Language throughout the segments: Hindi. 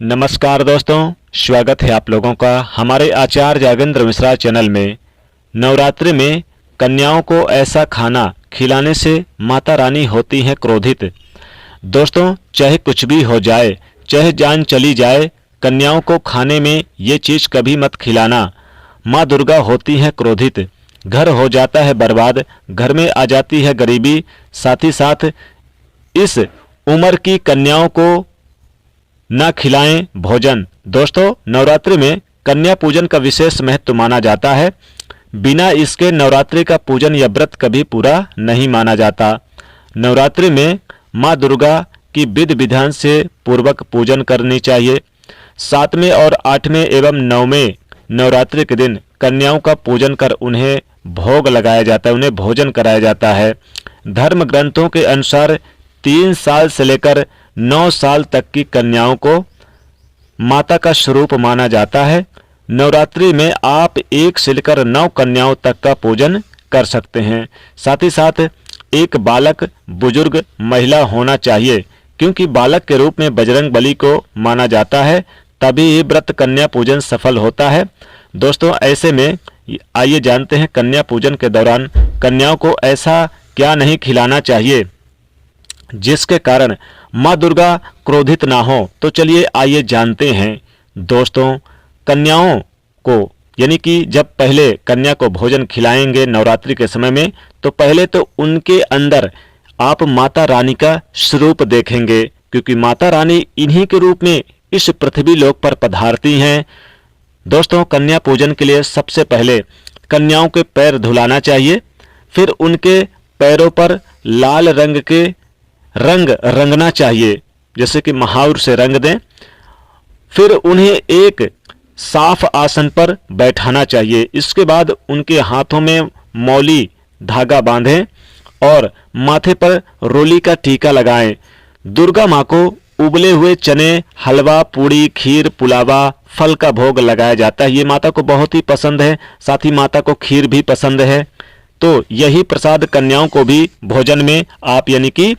नमस्कार दोस्तों, स्वागत है आप लोगों का हमारे आचार्य यागेंद्र मिश्रा चैनल में। नवरात्रि में कन्याओं को ऐसा खाना खिलाने से माता रानी होती हैं क्रोधित। दोस्तों, चाहे कुछ भी हो जाए, चाहे जान चली जाए, कन्याओं को खाने में ये चीज़ कभी मत खिलाना। माँ दुर्गा होती हैं क्रोधित, घर हो जाता है बर्बाद, घर में आ जाती है गरीबी। साथ ही साथ इस उम्र की कन्याओं को न खिलाएं भोजन। दोस्तों, नवरात्रि में कन्या पूजन का विशेष महत्व माना जाता है। बिना इसके नवरात्रि का पूजन या व्रत कभी पूरा नहीं माना जाता। नवरात्रि में माँ दुर्गा की विधि विधान से पूर्वक पूजन करनी चाहिए। 7वें और 8वें एवं 9वें नवरात्रि के दिन कन्याओं का पूजन कर उन्हें भोग लगाया जाता है, उन्हें भोजन कराया जाता है। धर्म ग्रंथों के अनुसार 3 साल से लेकर 9 साल तक की कन्याओं को माता का स्वरूप माना जाता है। नवरात्रि में आप 1 से लेकर 9 कन्याओं तक का पूजन कर सकते हैं। साथ ही साथ एक बालक, बुजुर्ग, महिला होना चाहिए, क्योंकि बालक के रूप में बजरंग बली को माना जाता है, तभी व्रत कन्या पूजन सफल होता है। दोस्तों, ऐसे में आइए जानते हैं कन्या पूजन के दौरान कन्याओं को ऐसा क्या नहीं खिलाना चाहिए जिसके कारण माँ दुर्गा क्रोधित ना हो। तो चलिए आइए जानते हैं। दोस्तों, कन्याओं को यानी कि जब पहले कन्या को भोजन खिलाएंगे नवरात्रि के समय में, तो पहले तो उनके अंदर आप माता रानी का स्वरूप देखेंगे, क्योंकि माता रानी इन्हीं के रूप में इस पृथ्वी लोक पर पधारती हैं। दोस्तों, कन्या पूजन के लिए सबसे पहले कन्याओं के पैर धुलाना चाहिए, फिर उनके पैरों पर लाल रंग के रंग रंगना चाहिए, जैसे कि महावर से रंग दें। फिर उन्हें एक साफ आसन पर बैठाना चाहिए। इसके बाद उनके हाथों में मौली धागा बांधें और माथे पर रोली का टीका लगाएं। दुर्गा माँ को उबले हुए चने, हलवा, पूड़ी, खीर, पुलावा, फल का भोग लगाया जाता है। ये माता को बहुत ही पसंद है। साथ ही माता को खीर भी पसंद है। तो यही प्रसाद कन्याओं को भी भोजन में आप यानी कि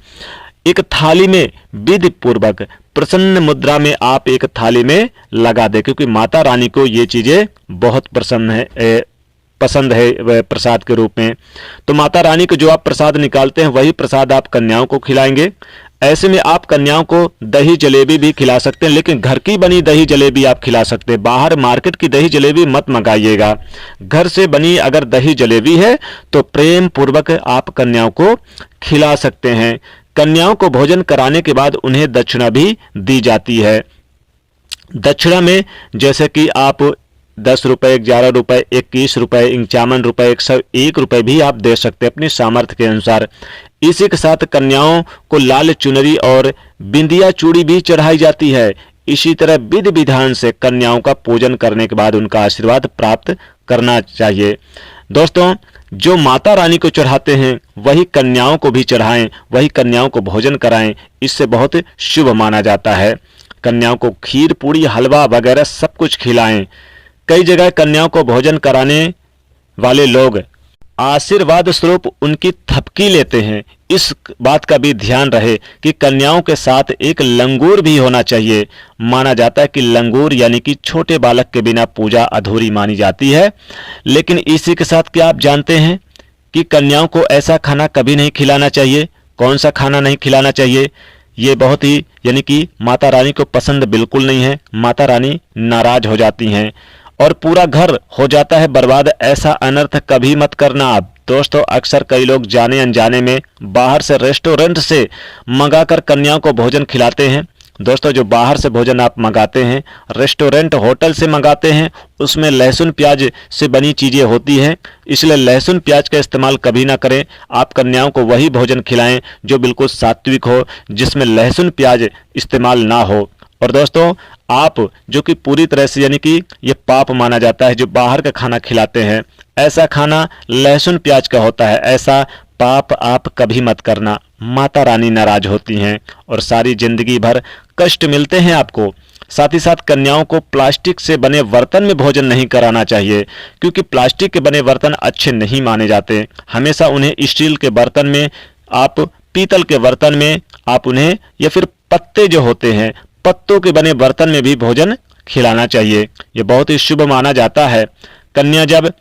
एक थाली में विधि पूर्वक प्रसन्न मुद्रा में आप एक थाली में लगा दे, क्योंकि माता रानी को ये चीजें बहुत पसंद है प्रसाद के रूप में। तो माता रानी को जो आप प्रसाद निकालते हैं वही प्रसाद आप कन्याओं को खिलाएंगे। ऐसे में आप कन्याओं को दही जलेबी भी खिला सकते हैं, लेकिन घर की बनी दही जलेबी आप खिला सकते हैं। बाहर मार्केट की दही जलेबी मत मंगाइएगा। घर से बनी अगर दही जलेबी है तो प्रेम पूर्वक आप कन्याओं को खिला सकते हैं। कन्याओं को भोजन कराने के बाद उन्हें दक्षिणा भी दी जाती है। दक्षिणा में जैसे कि आप 10 रुपए, 11 रुपए, 21 रुपए, 51 रुपए, 101 रुपए भी आप दे सकते हैं अपनी सामर्थ्य के अनुसार। इसी के साथ कन्याओं को लाल चुनरी और बिंदिया चूड़ी भी चढ़ाई जाती है। इसी तरह विधि विधान से कन्याओं का पूजन करने के बाद उनका आशीर्वाद प्राप्त करना चाहिए। दोस्तों, जो माता रानी को चढ़ाते हैं वही कन्याओं को भी चढ़ाएं, वही कन्याओं को भोजन कराएं। इससे बहुत शुभ माना जाता है। कन्याओं को खीर, पूड़ी, हलवा वगैरह सब कुछ खिलाएं। कई जगह कन्याओं को भोजन कराने वाले लोग आशीर्वाद स्वरूप उनकी थपकी लेते हैं। इस बात का भी ध्यान रहे कि कन्याओं के साथ एक लंगूर भी होना चाहिए। माना जाता है कि लंगूर यानी कि छोटे बालक के बिना पूजा अधूरी मानी जाती है। लेकिन इसी के साथ क्या आप जानते हैं कि कन्याओं को ऐसा खाना कभी नहीं खिलाना चाहिए? कौन सा खाना नहीं खिलाना चाहिए? ये बहुत ही यानी कि माता रानी को पसंद बिल्कुल नहीं है। माता रानी नाराज हो जाती हैं और पूरा घर हो जाता है बर्बाद। ऐसा अनर्थ कभी मत करना आप। दोस्तों, अक्सर कई लोग जाने अनजाने में बाहर से रेस्टोरेंट से मंगाकर कन्याओं को भोजन खिलाते हैं। दोस्तों, जो बाहर से भोजन आप मंगाते हैं, रेस्टोरेंट होटल से मंगाते हैं, उसमें लहसुन प्याज से बनी चीज़ें होती हैं, इसलिए लहसुन प्याज का इस्तेमाल कभी ना करें। आप कन्याओं को वही भोजन खिलाएं जो बिल्कुल सात्विक हो, जिसमें लहसुन प्याज इस्तेमाल ना हो। और दोस्तों, आप जो कि पूरी तरह से यानी कि ये पाप माना जाता है जो बाहर का खाना खिलाते हैं, ऐसा खाना लहसुन प्याज का होता है, ऐसा पाप आप कभी मत करना। माता रानी नाराज होती हैं और सारी जिंदगी भर कष्ट मिलते हैं आपको। साथ ही साथ कन्याओं को प्लास्टिक से बने बर्तन में भोजन नहीं कराना चाहिए, क्योंकि प्लास्टिक के बने बर्तन अच्छे नहीं माने जाते। हमेशा उन्हें स्टील के बर्तन में, आप पीतल के बर्तन में आप उन्हें, या फिर पत्ते जो होते हैं पत्तों के बने बर्तन में भी भोजन खिलाना चाहिए। ये बहुत ही शुभ माना जाता है। कन्या जब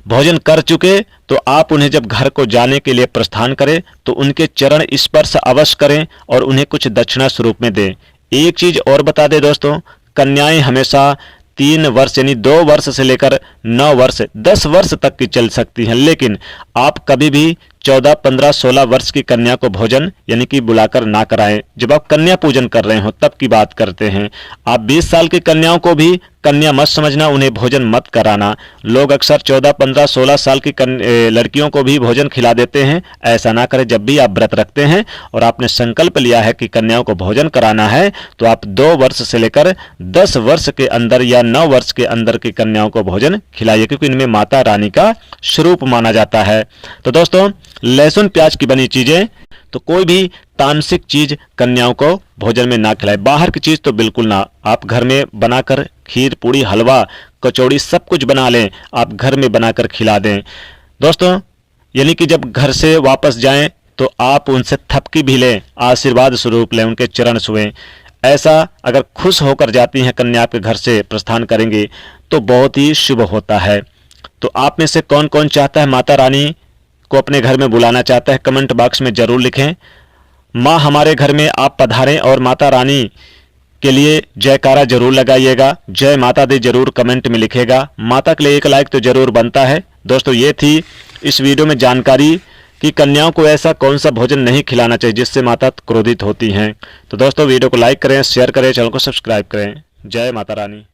भोजन कर चुके तो आप उन्हें जब घर को जाने के लिए प्रस्थान करें तो उनके चरण स्पर्श अवश्य करें और उन्हें कुछ दक्षिणा स्वरूप में दें। एक चीज और बता दें दोस्तों, कन्याएं हमेशा 3 वर्ष यानी 2 वर्ष से लेकर 9 वर्ष 10 वर्ष तक की चल सकती हैं, लेकिन आप कभी भी 14, 15, 16 वर्ष की कन्या को भोजन यानी कि बुलाकर ना कराएं। जब आप कन्या पूजन कर रहे हो तब की बात करते हैं। आप 20 साल की कन्याओं को भी कन्या मत समझना, उन्हें भोजन मत कराना। लोग अक्सर 14, 15, 16 साल की लड़कियों को भी भोजन खिला देते हैं। ऐसा ना करें। जब भी आप व्रत रखते हैं और आपने संकल्प लिया है कि कन्याओं को भोजन कराना है तो आप 2 वर्ष से लेकर 10 वर्ष के अंदर या 9 वर्ष के अंदर की कन्याओं को भोजन खिलाइए, क्योंकि इनमें माता रानी का स्वरूप माना जाता है। तो दोस्तों, लहसुन प्याज की बनी चीजें तो कोई भी तामसिक चीज कन्याओं को भोजन में ना खिलाएं। बाहर की चीज तो बिल्कुल ना। आप घर में बनाकर खीर, पूड़ी, हलवा, कचौड़ी सब कुछ बना लें, आप घर में बनाकर खिला दें। दोस्तों, यानी कि जब घर से वापस जाएं तो आप उनसे थपकी भी लें, आशीर्वाद स्वरूप लें, उनके चरण छुएं। ऐसा अगर खुश होकर जाती हैं कन्या आपके घर से प्रस्थान करेंगे तो बहुत ही शुभ होता है। तो आप में से कौन कौन चाहता है माता रानी को अपने घर में बुलाना चाहता है, कमेंट बॉक्स में जरूर लिखें। माँ हमारे घर में आप पधारें और माता रानी के लिए जयकारा जरूर लगाइएगा। जय माता दी जरूर कमेंट में लिखेगा। माता के लिए एक लाइक तो जरूर बनता है। दोस्तों, ये थी इस वीडियो में जानकारी कि कन्याओं को ऐसा कौन सा भोजन नहीं खिलाना चाहिए जिससे माता क्रोधित होती हैं। तो दोस्तों, वीडियो को लाइक करें, शेयर करें, चैनल को सब्सक्राइब करें। जय माता रानी।